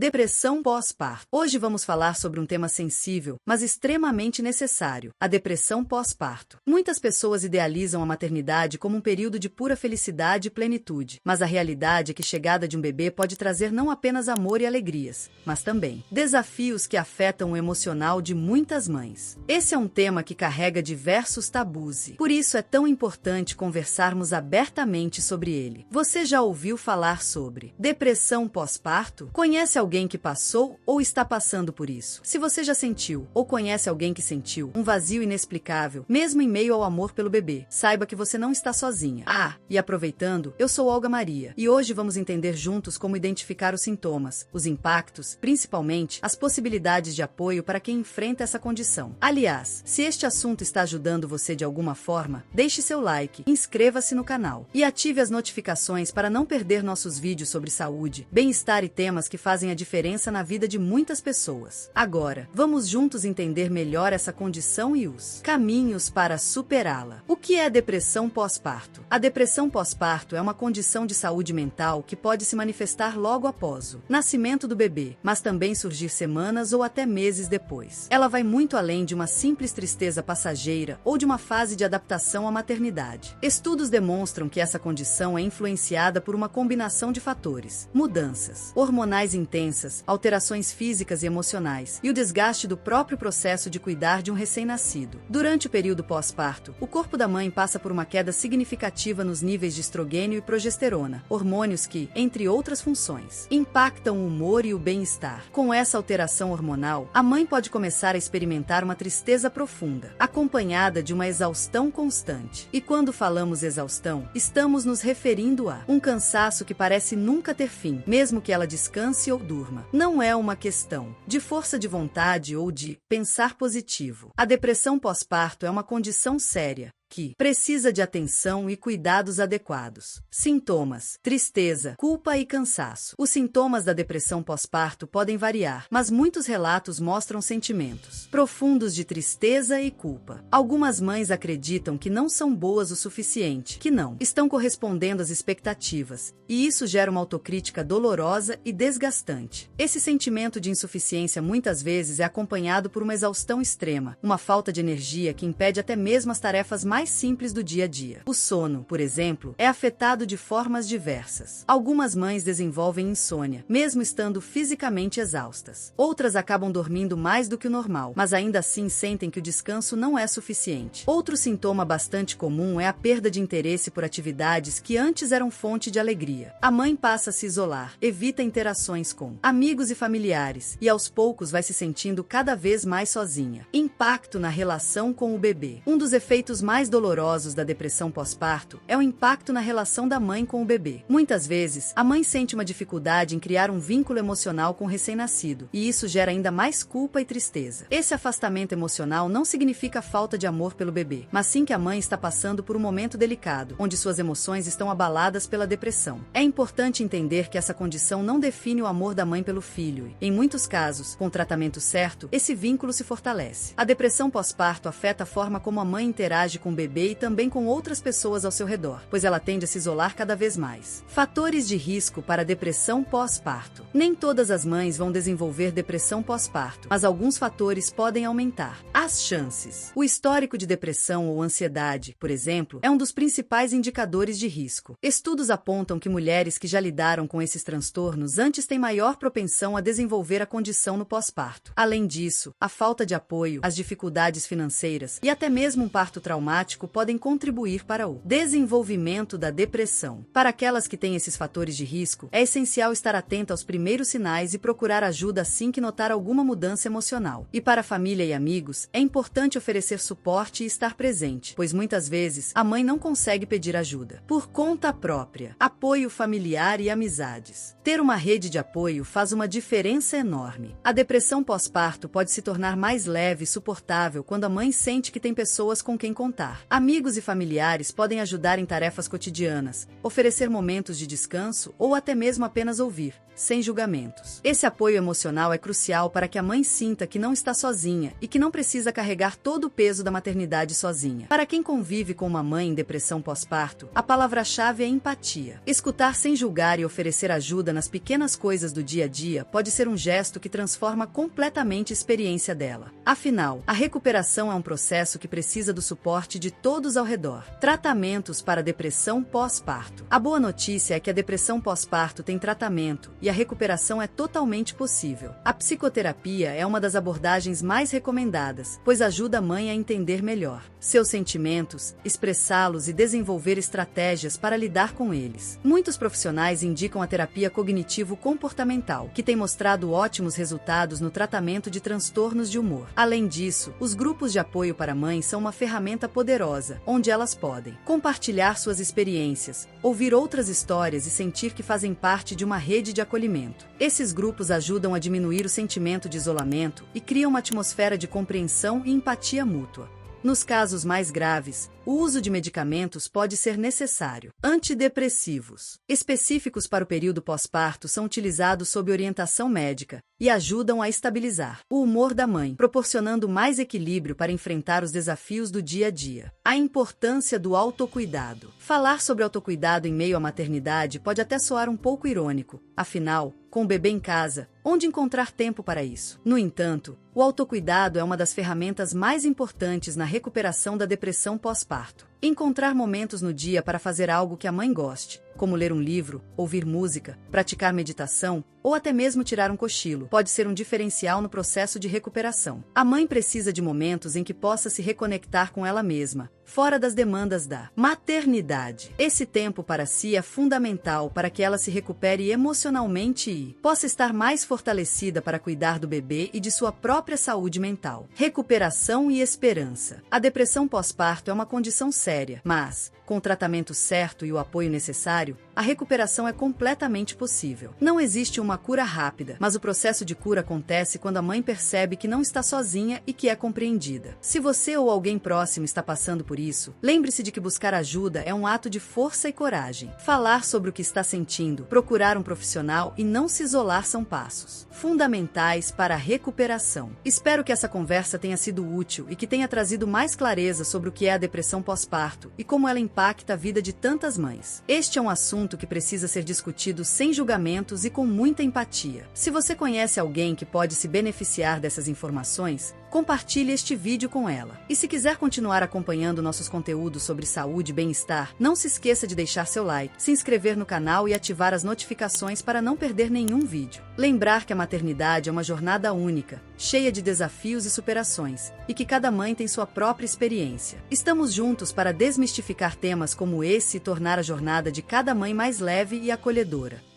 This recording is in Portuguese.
Depressão pós-parto. Hoje vamos falar sobre um tema sensível, mas extremamente necessário: a depressão pós-parto. Muitas pessoas idealizam a maternidade como um período de pura felicidade e plenitude, mas a realidade é que a chegada de um bebê pode trazer não apenas amor e alegrias, mas também desafios que afetam o emocional de muitas mães. Esse é um tema que carrega diversos tabus e, por isso, é tão importante conversarmos abertamente sobre ele. Você já ouviu falar sobre depressão pós-parto? Conhece alguém que passou ou está passando por isso? Se você já sentiu ou conhece alguém que sentiu um vazio inexplicável, mesmo em meio ao amor pelo bebê, saiba que você não está sozinha. E aproveitando, eu sou Olga Maria e hoje vamos entender juntos como identificar os sintomas, os impactos, principalmente as possibilidades de apoio para quem enfrenta essa condição. Aliás, se este assunto está ajudando você de alguma forma, deixe seu like, inscreva-se no canal e ative as notificações para não perder nossos vídeos sobre saúde, bem-estar e temas que fazem a diferença na vida de muitas pessoas. Agora, vamos juntos entender melhor essa condição e os caminhos para superá-la. O que é depressão pós-parto? A depressão pós-parto é uma condição de saúde mental que pode se manifestar logo após o nascimento do bebê, mas também surgir semanas ou até meses depois. Ela vai muito além de uma simples tristeza passageira ou de uma fase de adaptação à maternidade. Estudos demonstram que essa condição é influenciada por uma combinação de fatores: mudanças hormonais intensas, alterações físicas e emocionais, e o desgaste do próprio processo de cuidar de um recém-nascido. Durante o período pós-parto, o corpo da mãe passa por uma queda significativa nos níveis de estrogênio e progesterona, hormônios que, entre outras funções, impactam o humor e o bem-estar. Com essa alteração hormonal, a mãe pode começar a experimentar uma tristeza profunda, acompanhada de uma exaustão constante. E quando falamos exaustão, estamos nos referindo a um cansaço que parece nunca ter fim, mesmo que ela descanse ou durma. Não é uma questão de força de vontade ou de pensar positivo. A depressão pós-parto é uma condição séria que precisa de atenção e cuidados adequados. Sintomas: tristeza, culpa e cansaço. Os sintomas da depressão pós-parto podem variar, mas muitos relatos mostram sentimentos profundos de tristeza e culpa. Algumas mães acreditam que não são boas o suficiente, que não estão correspondendo às expectativas, e isso gera uma autocrítica dolorosa e desgastante. Esse sentimento de insuficiência muitas vezes é acompanhado por uma exaustão extrema, uma falta de energia que impede até mesmo as tarefas mais simples do dia a dia. O sono, por exemplo, é afetado de formas diversas. Algumas mães desenvolvem insônia, mesmo estando fisicamente exaustas. Outras acabam dormindo mais do que o normal, mas ainda assim sentem que o descanso não é suficiente. Outro sintoma bastante comum é a perda de interesse por atividades que antes eram fonte de alegria. A mãe passa a se isolar, evita interações com amigos e familiares, e aos poucos vai se sentindo cada vez mais sozinha. Impacto na relação com o bebê. Um dos efeitos mais dolorosos da depressão pós-parto é o impacto na relação da mãe com o bebê. Muitas vezes, a mãe sente uma dificuldade em criar um vínculo emocional com o recém-nascido, e isso gera ainda mais culpa e tristeza. Esse afastamento emocional não significa falta de amor pelo bebê, mas sim que a mãe está passando por um momento delicado, onde suas emoções estão abaladas pela depressão. É importante entender que essa condição não define o amor da mãe pelo filho e, em muitos casos, com o tratamento certo, esse vínculo se fortalece. A depressão pós-parto afeta a forma como a mãe interage com o bebê e também com outras pessoas ao seu redor, pois ela tende a se isolar cada vez mais. Fatores de risco para depressão pós-parto. Nem todas as mães vão desenvolver depressão pós-parto, mas alguns fatores podem aumentar as chances. O histórico de depressão ou ansiedade, por exemplo, é um dos principais indicadores de risco. Estudos apontam que mulheres que já lidaram com esses transtornos antes têm maior propensão a desenvolver a condição no pós-parto. Além disso, a falta de apoio, as dificuldades financeiras e até mesmo um parto traumático podem contribuir para o desenvolvimento da depressão. Para aquelas que têm esses fatores de risco, é essencial estar atenta aos primeiros sinais e procurar ajuda assim que notar alguma mudança emocional. E para a família e amigos, é importante oferecer suporte e estar presente, pois muitas vezes a mãe não consegue pedir ajuda por conta própria. Apoio familiar e amizades. Ter uma rede de apoio faz uma diferença enorme. A depressão pós-parto pode se tornar mais leve e suportável quando a mãe sente que tem pessoas com quem contar. ajudar. Amigos e familiares podem ajudar em tarefas cotidianas, oferecer momentos de descanso ou até mesmo apenas ouvir, sem julgamentos. Esse apoio emocional é crucial para que a mãe sinta que não está sozinha e que não precisa carregar todo o peso da maternidade sozinha. Para quem convive com uma mãe em depressão pós-parto, a palavra-chave é empatia. Escutar sem julgar e oferecer ajuda nas pequenas coisas do dia a dia pode ser um gesto que transforma completamente a experiência dela. Afinal, a recuperação é um processo que precisa do suporte de todos ao redor. Tratamentos para depressão pós-parto. A boa notícia é que a depressão pós-parto tem tratamento e a recuperação é totalmente possível. A psicoterapia é uma das abordagens mais recomendadas, pois ajuda a mãe a entender melhor seus sentimentos, expressá-los e desenvolver estratégias para lidar com eles. Muitos profissionais indicam a terapia cognitivo-comportamental, que tem mostrado ótimos resultados no tratamento de transtornos de humor. Além disso, os grupos de apoio para mães são uma ferramenta poderosa, onde elas podem compartilhar suas experiências, ouvir outras histórias e sentir que fazem parte de uma rede de acolhimento. Esses grupos ajudam a diminuir o sentimento de isolamento e criam uma atmosfera de compreensão e empatia mútua. Nos casos mais graves, o uso de medicamentos pode ser necessário. Antidepressivos específicos para o período pós-parto são utilizados sob orientação médica e ajudam a estabilizar o humor da mãe, proporcionando mais equilíbrio para enfrentar os desafios do dia a dia. A importância do autocuidado. Falar sobre autocuidado em meio à maternidade pode até soar um pouco irônico, afinal, com o bebê em casa, onde encontrar tempo para isso? No entanto, o autocuidado é uma das ferramentas mais importantes na recuperação da depressão pós-parto. Encontrar momentos no dia para fazer algo que a mãe goste, como ler um livro, ouvir música, praticar meditação ou até mesmo tirar um cochilo, pode ser um diferencial no processo de recuperação. A mãe precisa de momentos em que possa se reconectar com ela mesma, fora das demandas da maternidade. Esse tempo para si é fundamental para que ela se recupere emocionalmente e possa estar mais fortalecida para cuidar do bebê e de sua própria saúde mental. Recuperação e esperança. A depressão pós-parto é uma condição séria, mas, com o tratamento certo e o apoio necessário, a recuperação é completamente possível. Não existe uma cura rápida, mas o processo de cura acontece quando a mãe percebe que não está sozinha e que é compreendida. Se você ou alguém próximo está passando por isso, lembre-se de que buscar ajuda é um ato de força e coragem. Falar sobre o que está sentindo, procurar um profissional e não se isolar são passos fundamentais para a recuperação. Espero que essa conversa tenha sido útil e que tenha trazido mais clareza sobre o que é a depressão pós-parto e como ela impacta a vida de tantas mães. Este é um assunto que precisa ser discutido sem julgamentos e com muita empatia. Se você conhece alguém que pode se beneficiar dessas informações, compartilhe este vídeo com ela. E se quiser continuar acompanhando nossos conteúdos sobre saúde e bem-estar, não se esqueça de deixar seu like, se inscrever no canal e ativar as notificações para não perder nenhum vídeo. Lembrar que a maternidade é uma jornada única, cheia de desafios e superações, e que cada mãe tem sua própria experiência. Estamos juntos para desmistificar temas como esse e tornar a jornada de cada mãe mais leve e acolhedora.